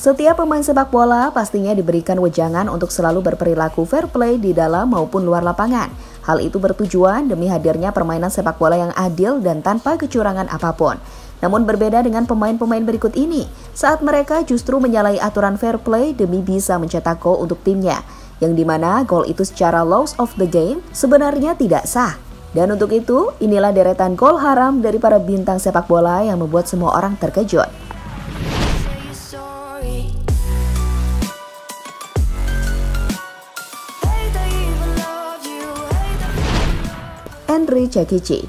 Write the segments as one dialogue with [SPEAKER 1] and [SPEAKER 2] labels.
[SPEAKER 1] Setiap pemain sepak bola pastinya diberikan wejangan untuk selalu berperilaku fair play di dalam maupun luar lapangan. Hal itu bertujuan demi hadirnya permainan sepak bola yang adil dan tanpa kecurangan apapun. Namun berbeda dengan pemain-pemain berikut ini, saat mereka justru menyalahi aturan fair play demi bisa mencetak gol untuk timnya, yang dimana gol itu secara laws of the game sebenarnya tidak sah. Dan untuk itu, inilah deretan gol haram dari para bintang sepak bola yang membuat semua orang terkejut. Henry Çekici.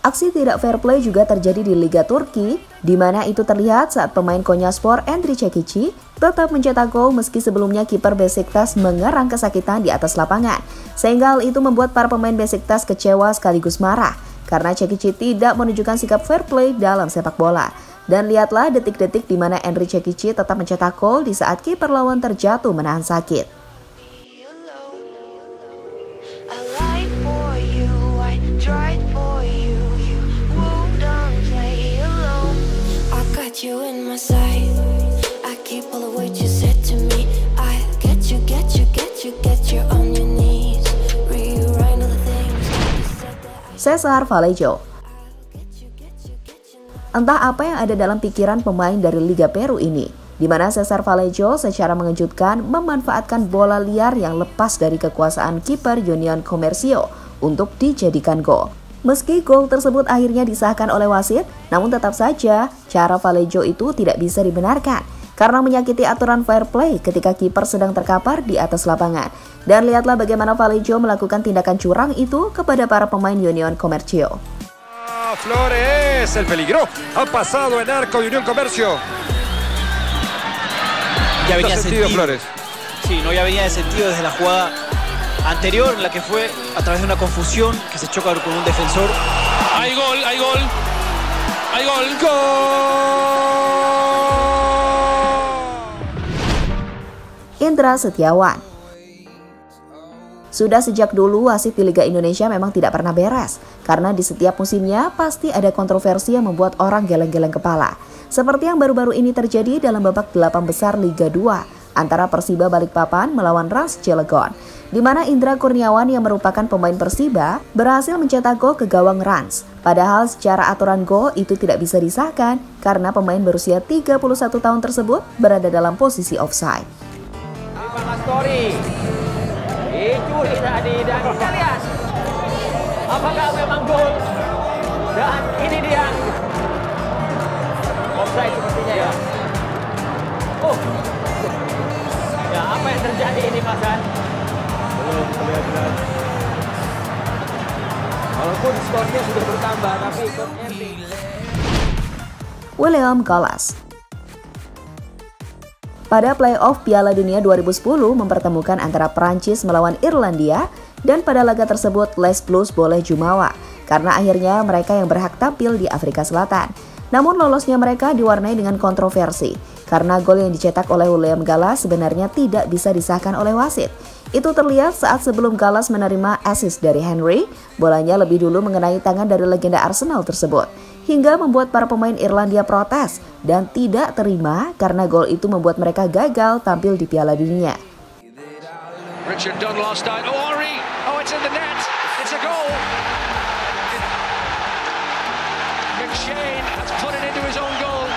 [SPEAKER 1] Aksi tidak fair play juga terjadi di Liga Turki, di mana itu terlihat saat pemain Konyaspor Henry Çekici tetap mencetak gol meski sebelumnya kiper Beşiktaş mengerang kesakitan di atas lapangan. Sehingga hal itu membuat para pemain Beşiktaş kecewa sekaligus marah, karena Çekici tidak menunjukkan sikap fair play dalam sepak bola. Dan lihatlah detik-detik di mana Henry Çekici tetap mencetak gol di saat kiper lawan terjatuh menahan sakit. Cesar Vallejo. Entah apa yang ada dalam pikiran pemain dari Liga Peru ini, di mana Cesar Vallejo secara mengejutkan memanfaatkan bola liar yang lepas dari kekuasaan kiper Union Comercio untuk dijadikan gol. Meski gol tersebut akhirnya disahkan oleh wasit, namun tetap saja cara Vallejo itu tidak bisa dibenarkan karena menyakiti aturan fair play ketika kiper sedang terkapar di atas lapangan. Dan lihatlah bagaimana Vallejo melakukan tindakan curang itu kepada para pemain Union Comercio.
[SPEAKER 2] Flores, el peligro, ha pasado en arco de Unión Comercio.
[SPEAKER 3] Ya venía sentido
[SPEAKER 2] Flores.
[SPEAKER 3] Sí, no, ya venía de sentido desde la jugada anterior, en la que fue a través de una confusión que se choca con un defensor.
[SPEAKER 2] Hay gol, hay gol. Hay gol. ¡Gol!
[SPEAKER 1] Indra Setiawan. Sudah sejak dulu wasit di Liga Indonesia memang tidak pernah beres, karena di setiap musimnya pasti ada kontroversi yang membuat orang geleng-geleng kepala. Seperti yang baru-baru ini terjadi dalam babak 8 besar Liga 2 antara Persiba Balikpapan melawan Rans Cilegon, di mana Indra Kurniawan yang merupakan pemain Persiba berhasil mencetak gol ke gawang Rans. Padahal secara aturan gol itu tidak bisa disahkan karena pemain berusia 31 tahun tersebut berada dalam posisi offside.
[SPEAKER 4] Dicuri tadi dan kita lihat apakah memang gol, dan ini dia offside sepertinya ya. Ya, apa yang terjadi ini Mas Han? Belum terlihat jelas. Walaupun skornya sudah bertambah, tapi ikut ending.
[SPEAKER 1] William Gallas. Pada playoff Piala Dunia 2010 mempertemukan antara Prancis melawan Irlandia, dan pada laga tersebut Les Blues boleh jumawa karena akhirnya mereka yang berhak tampil di Afrika Selatan. Namun lolosnya mereka diwarnai dengan kontroversi karena gol yang dicetak oleh William Gallas sebenarnya tidak bisa disahkan oleh wasit. Itu terlihat saat sebelum Gallas menerima assist dari Henry, bolanya lebih dulu mengenai tangan dari legenda Arsenal tersebut, hingga membuat para pemain Irlandia protes dan tidak terima karena gol itu membuat mereka gagal tampil di Piala Dunia.
[SPEAKER 2] Richard Dunn last night. Oh, Henry. Oh, it's in the net. It's a goal. McShane has put it into his own goal.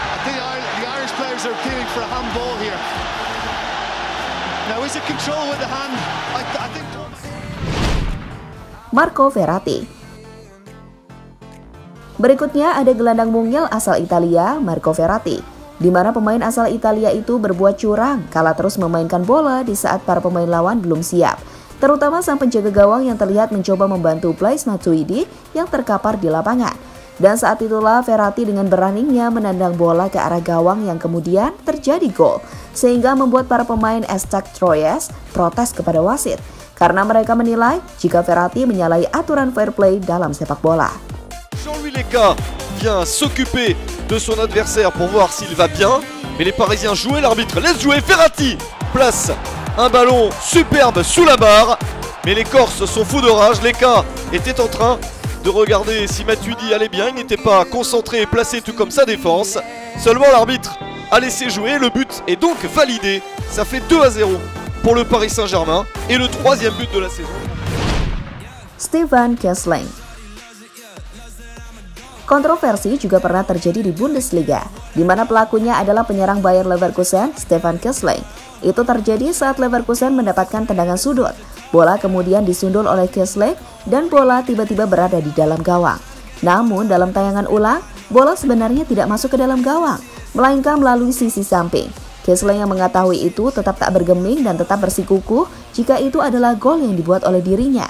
[SPEAKER 5] I think the Irish players are appealing for a handball here. Now, is it control with the hand? I think...
[SPEAKER 1] Marco Verratti. Berikutnya ada gelandang mungil asal Italia, Marco Verratti, di mana pemain asal Italia itu berbuat curang kala terus memainkan bola di saat para pemain lawan belum siap, terutama sang penjaga gawang yang terlihat mencoba membantu Blaise Matuidi yang terkapar di lapangan. Dan saat itulah Verratti dengan beraninya menendang bola ke arah gawang yang kemudian terjadi gol, sehingga membuat para pemain Stade Troyes protes kepada wasit karena mereka menilai jika Verratti menyalahi aturan fair play dalam sepak bola.
[SPEAKER 6] Jean-Louis Leca vient s'occuper de son adversaire pour voir s'il va bien, mais les Parisiens jouaient, l'arbitre laisse jouer. Verratti place un ballon superbe sous la barre, mais les Corses sont fous de rage. Leca était en train de regarder si Matuidi allait bien. Il n'était pas concentré et placé tout comme sa défense. Seulement l'arbitre a laissé jouer. Le but est donc validé. Ça fait 2-0 pour le Paris Saint-Germain et le 3e but de la saison.
[SPEAKER 1] Stefan Kiesling. Kontroversi juga pernah terjadi di Bundesliga, di mana pelakunya adalah penyerang Bayer Leverkusen, Stefan Kiesling. Itu terjadi saat Leverkusen mendapatkan tendangan sudut. Bola kemudian disundul oleh Kiesling dan bola tiba-tiba berada di dalam gawang. Namun dalam tayangan ulang, bola sebenarnya tidak masuk ke dalam gawang, melainkan melalui sisi samping. Kiesling yang mengetahui itu tetap tak bergeming dan tetap bersikukuh jika itu adalah gol yang dibuat oleh dirinya.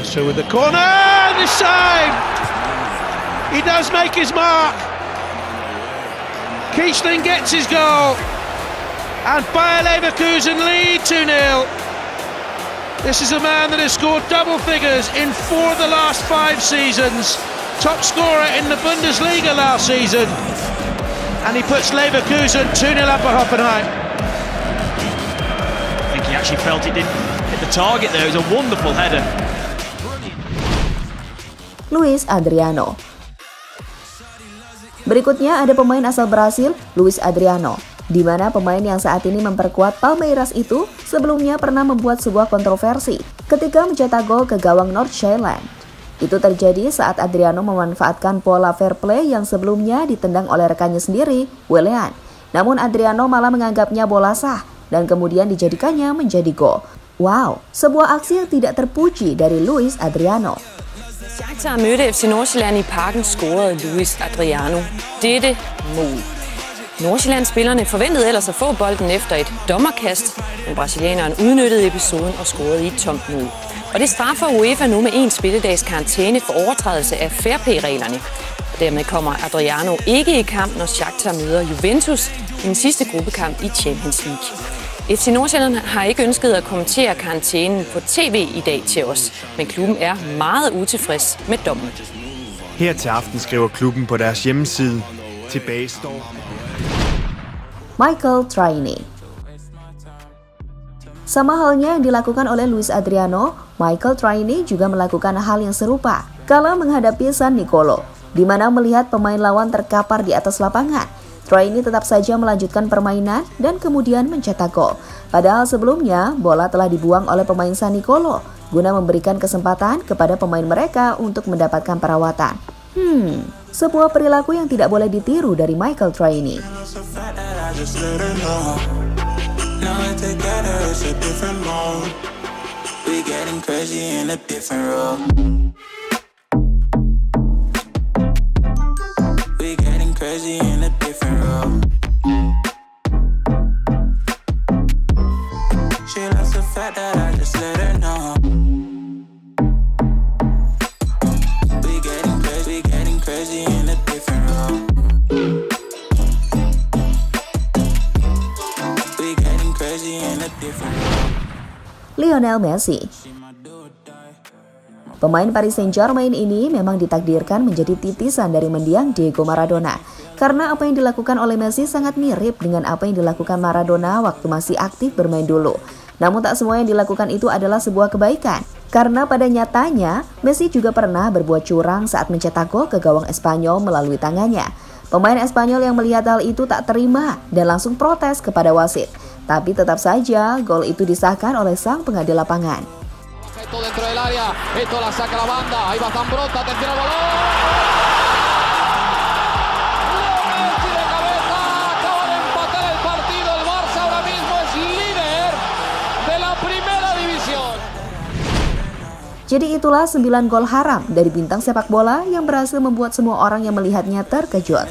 [SPEAKER 7] So with the corner, the save! He does make his mark. Kiesling gets his goal. And Bayer Leverkusen lead 2-0. This is a man that has scored double figures in 4 of the last 5 seasons. Top scorer in the Bundesliga last season. And he puts Leverkusen 2-0 up at Hoffenheim.
[SPEAKER 3] I think he actually felt it didn't hit the target there. It was a wonderful header.
[SPEAKER 1] Luis Adriano. Berikutnya ada pemain asal Brasil, Luis Adriano, di mana pemain yang saat ini memperkuat Palmeiras itu sebelumnya pernah membuat sebuah kontroversi ketika mencetak gol ke gawang North Zealand. Itu terjadi saat Adriano memanfaatkan pola fair play yang sebelumnya ditendang oleh rekannya sendiri, Willian. Namun Adriano malah menganggapnya bola sah dan kemudian dijadikannya menjadi gol. Wow, sebuah aksi yang tidak terpuji dari Luis Adriano.
[SPEAKER 8] Shakhtar mødte FC Nordsjælland i Parken, scorede Luis Adriano dette mål. Nordsjælland-spillerne forventede ellers at få bolden efter et dommerkast, men brasilianeren udnyttede episoden og scorede i et tomt mål. Og det straffer UEFA nu med 1 spilledags karantæne for overtrædelse af fair play-reglerne. Og dermed kommer Adriano ikke i kamp, når Shakhtar møder Juventus i den sidste gruppekamp i Champions League. FC Nordsjælland har ikke ønsket at kommentere karantænen på tv i dag til os, men klubben er meget utilfreds med dommen.
[SPEAKER 9] Her til aften skriver klubben på deres hjemmeside, tilbage står
[SPEAKER 1] Michael Traini. Sama halnya yang dilakukan oleh Luis Adriano, Michael Traini juga melakukan hal yang serupa kala menghadapi San Nicolo, di mana melihat pemain lawan terkapar di atas lapangan. Traini tetap saja melanjutkan permainan dan kemudian mencetak gol. Padahal sebelumnya bola telah dibuang oleh pemain San Nicolo guna memberikan kesempatan kepada pemain mereka untuk mendapatkan perawatan. Sebuah perilaku yang tidak boleh ditiru dari Michael Traini. Lionel Messi. Pemain Paris Saint-Germain ini memang ditakdirkan menjadi titisan dari mendiang Diego Maradona, karena apa yang dilakukan oleh Messi sangat mirip dengan apa yang dilakukan Maradona waktu masih aktif bermain dulu. Namun tak semua yang dilakukan itu adalah sebuah kebaikan, karena pada nyatanya Messi juga pernah berbuat curang saat mencetak gol ke gawang Espanyol melalui tangannya. Pemain Espanyol yang melihat hal itu tak terima dan langsung protes kepada wasit. Tapi tetap saja gol itu disahkan oleh sang pengadil lapangan. Jadi itulah 9 gol haram dari bintang sepak bola yang berhasil membuat semua orang yang melihatnya terkejut.